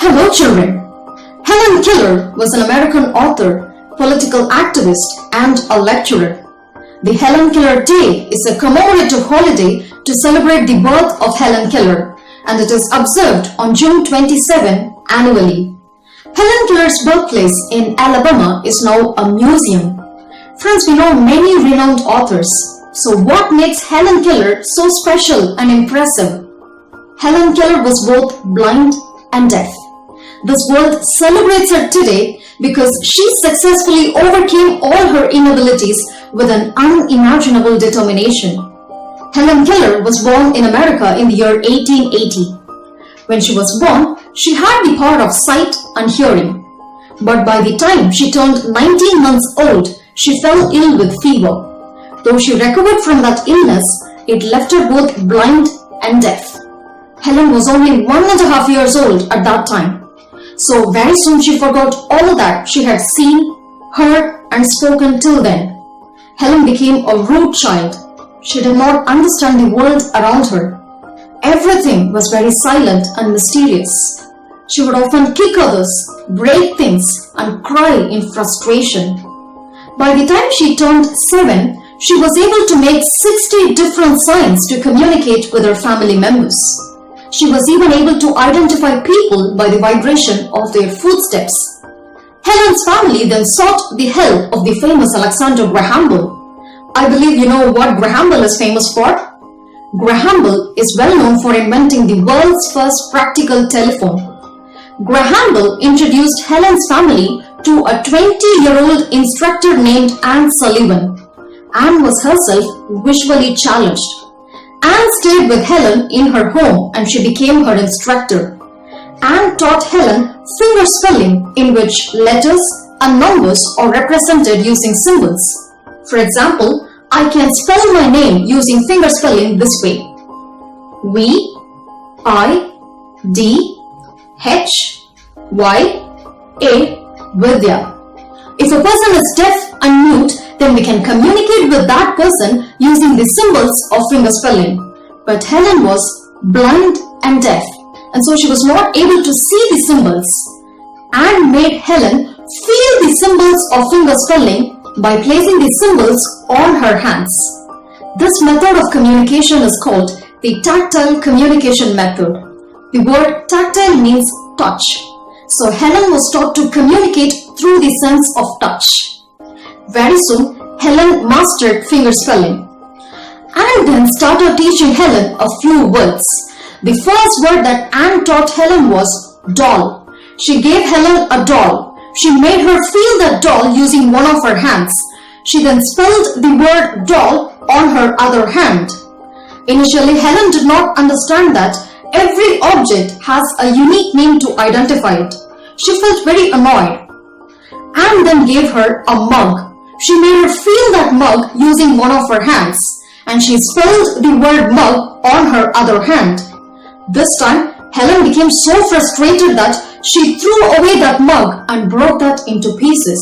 Hello children. Helen Keller was an American author, political activist, and a lecturer. The Helen Keller Day is a commemorative holiday to celebrate the birth of Helen Keller, and it is observed on June 27 annually. Helen Keller's birthplace in Alabama is now a museum. Friends, we know many renowned authors. So what makes Helen Keller so special and impressive? Helen Keller was both blind and deaf. This world celebrates her today because she successfully overcame all her inabilities with an unimaginable determination. Helen Keller was born in America in the year 1880. When she was born, she had the power of sight and hearing. But by the time she turned 19 months old, she fell ill with fever. Though she recovered from that illness, it left her both blind and deaf. Helen was only 1.5 years old at that time. So very soon she forgot all that she had seen, heard and spoken till then. Helen became a rude child. She did not understand the world around her. Everything was very silent and mysterious. She would often kick others, break things and cry in frustration. By the time she turned 7, she was able to make 60 different signs to communicate with her family members. She was even able to identify people by the vibration of their footsteps. Helen's family then sought the help of the famous Alexander Graham Bell. I believe you know what Graham Bell is famous for. Graham Bell is well known for inventing the world's first practical telephone. Graham Bell introduced Helen's family to a 20-year-old instructor named Anne Sullivan. Anne was herself visually challenged. Anne stayed with Helen in her home and she became her instructor. Anne taught Helen finger spelling, in which letters and numbers are represented using symbols. For example, I can spell my name using finger spelling this way: V-I-D-H-Y-A Vidya. If a person is deaf and mute, then we can communicate with that person using the symbols of finger spelling. But Helen was blind and deaf, and so she was not able to see the symbols. Anne made Helen feel the symbols of finger spelling by placing the symbols on her hands. This method of communication is called the tactile communication method. The word tactile means touch. So Helen was taught to communicate through the sense of touch. Very soon, Helen mastered finger spelling. Anne then started teaching Helen a few words. The first word that Anne taught Helen was doll. She gave Helen a doll. She made her feel that doll using one of her hands. She then spelled the word doll on her other hand. Initially, Helen did not understand that every object has a unique name to identify it. She felt very annoyed. Anne then gave her a mug. She made her feel that mug using one of her hands, and she spelled the word mug on her other hand. This time, Helen became so frustrated that she threw away that mug and broke that into pieces.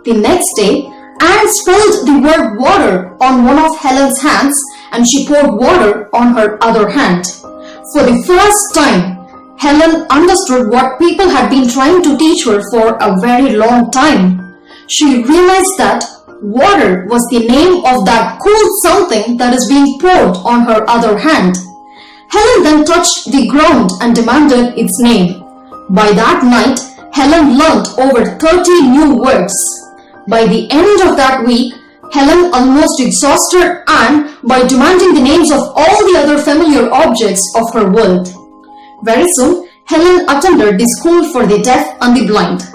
The next day, Anne spelled the word water on one of Helen's hands and she poured water on her other hand. For the first time, Helen understood what people had been trying to teach her for a very long time. She realized that water was the name of that cool something that is being poured on her other hand. Helen then touched the ground and demanded its name. By that night, Helen learned over 30 new words. By the end of that week, Helen almost exhausted Anne by demanding the names of all the other familiar objects of her world. Very soon, Helen attended the school for the deaf and the blind.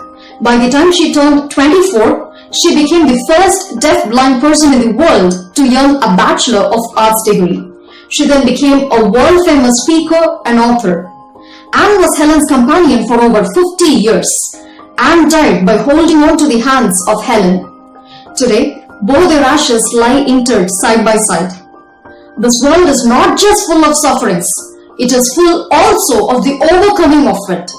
By the time she turned 24, she became the first deaf-blind person in the world to earn a Bachelor of Arts degree. She then became a world-famous speaker and author. Anne was Helen's companion for over 50 years. Anne died by holding on to the hands of Helen. Today, both their ashes lie interred side by side. This world is not just full of sufferings, it is full also of the overcoming of it.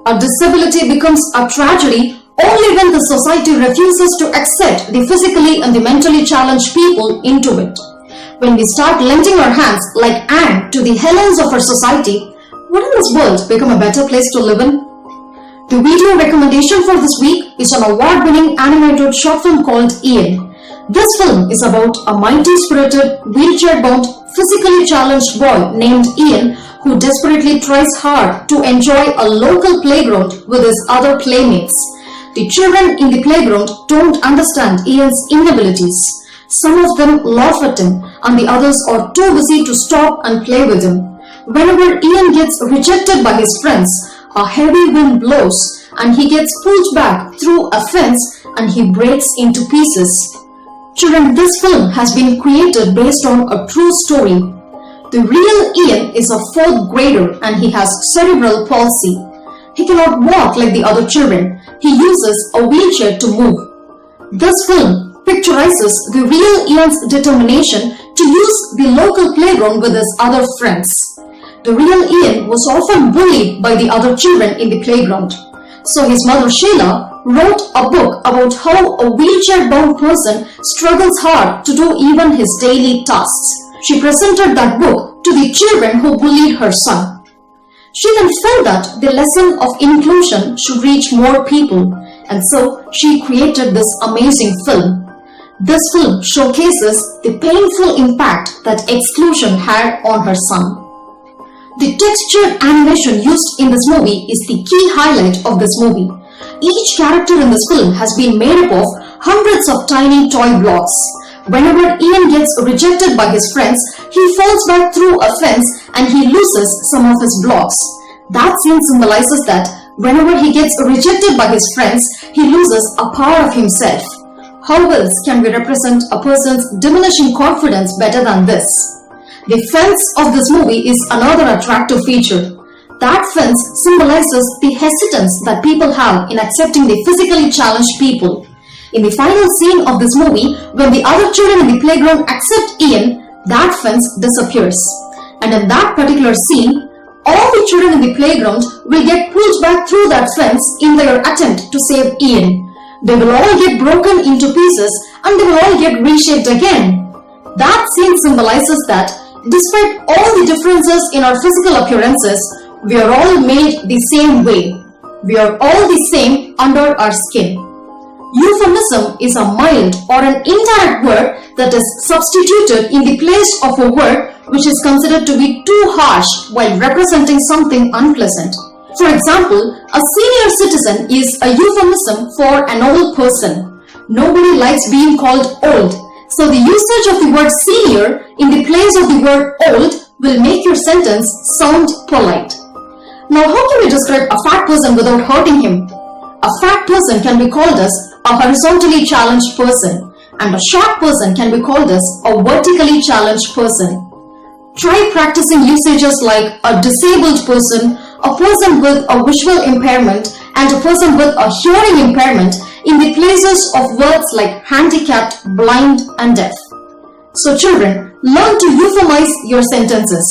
A disability becomes a tragedy only when the society refuses to accept the physically and the mentally challenged people into it. When we start lending our hands like Anne to the Helens of our society, Wouldn't this world become a better place to live in? The video recommendation for this week is an award-winning animated short film called Ian. This film is about a mighty-spirited, wheelchair-bound, physically challenged boy named Ian who desperately tries hard to enjoy a local playground with his other playmates. The children in the playground don't understand Ian's inabilities. Some of them laugh at him and the others are too busy to stop and play with him. Whenever Ian gets rejected by his friends, a heavy wind blows and he gets pulled back through a fence and he breaks into pieces. Children, this film has been created based on a true story. The real Ian is a 4th grader and he has cerebral palsy. He cannot walk like the other children. He uses a wheelchair to move. This film picturizes the real Ian's determination to use the local playground with his other friends. The real Ian was often bullied by the other children in the playground. So his mother Sheila wrote a book about how a wheelchair-bound person struggles hard to do even his daily tasks. She presented that book to the children who bullied her son. She then felt that the lesson of inclusion should reach more people, and so she created this amazing film. This film showcases the painful impact that exclusion had on her son. The textured animation used in this movie is the key highlight of this movie. Each character in this film has been made up of hundreds of tiny toy blocks. Whenever Ian gets rejected by his friends, he falls back through a fence and he loses some of his blocks. That scene symbolizes that whenever he gets rejected by his friends, he loses a part of himself. How else can we represent a person's diminishing confidence better than this? The fence of this movie is another attractive feature. That fence symbolizes the hesitance that people have in accepting the physically challenged people. In the final scene of this movie, when the other children in the playground accept Ian, that fence disappears. And in that particular scene, all the children in the playground will get pulled back through that fence in their attempt to save Ian. They will all get broken into pieces and they will all get reshaped again. That scene symbolizes that despite all the differences in our physical appearances, we are all made the same way. We are all the same under our skin. Euphemism is a mild or an indirect word that is substituted in the place of a word which is considered to be too harsh while representing something unpleasant. For example, a senior citizen is a euphemism for an old person. Nobody likes being called old, so the usage of the word senior in the place of the word old will make your sentence sound polite. Now, how can we describe a fat person without hurting him? A fat person can be called as a horizontally challenged person, and a short person can be called as a vertically challenged person. Try practicing usages like a disabled person, a person with a visual impairment, and a person with a hearing impairment in the places of words like handicapped, blind, and deaf. So children, learn to euphemize your sentences.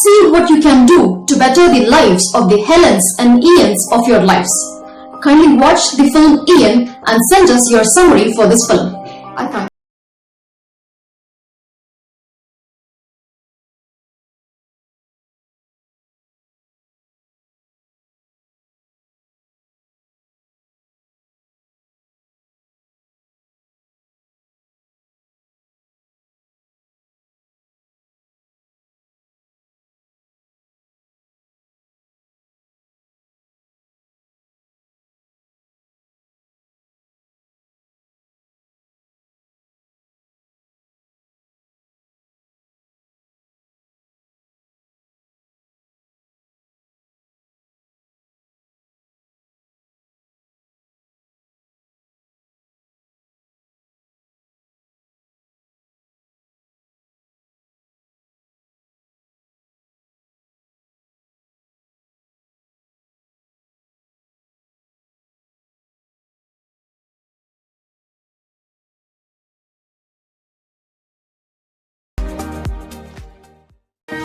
See what you can do to better the lives of the Helens and Ians of your lives. Kindly watch the film Ian and send us your summary for this film. I thank you.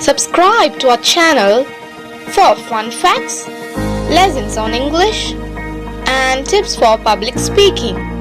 Subscribe to our channel for fun facts, lessons on English, and tips for public speaking.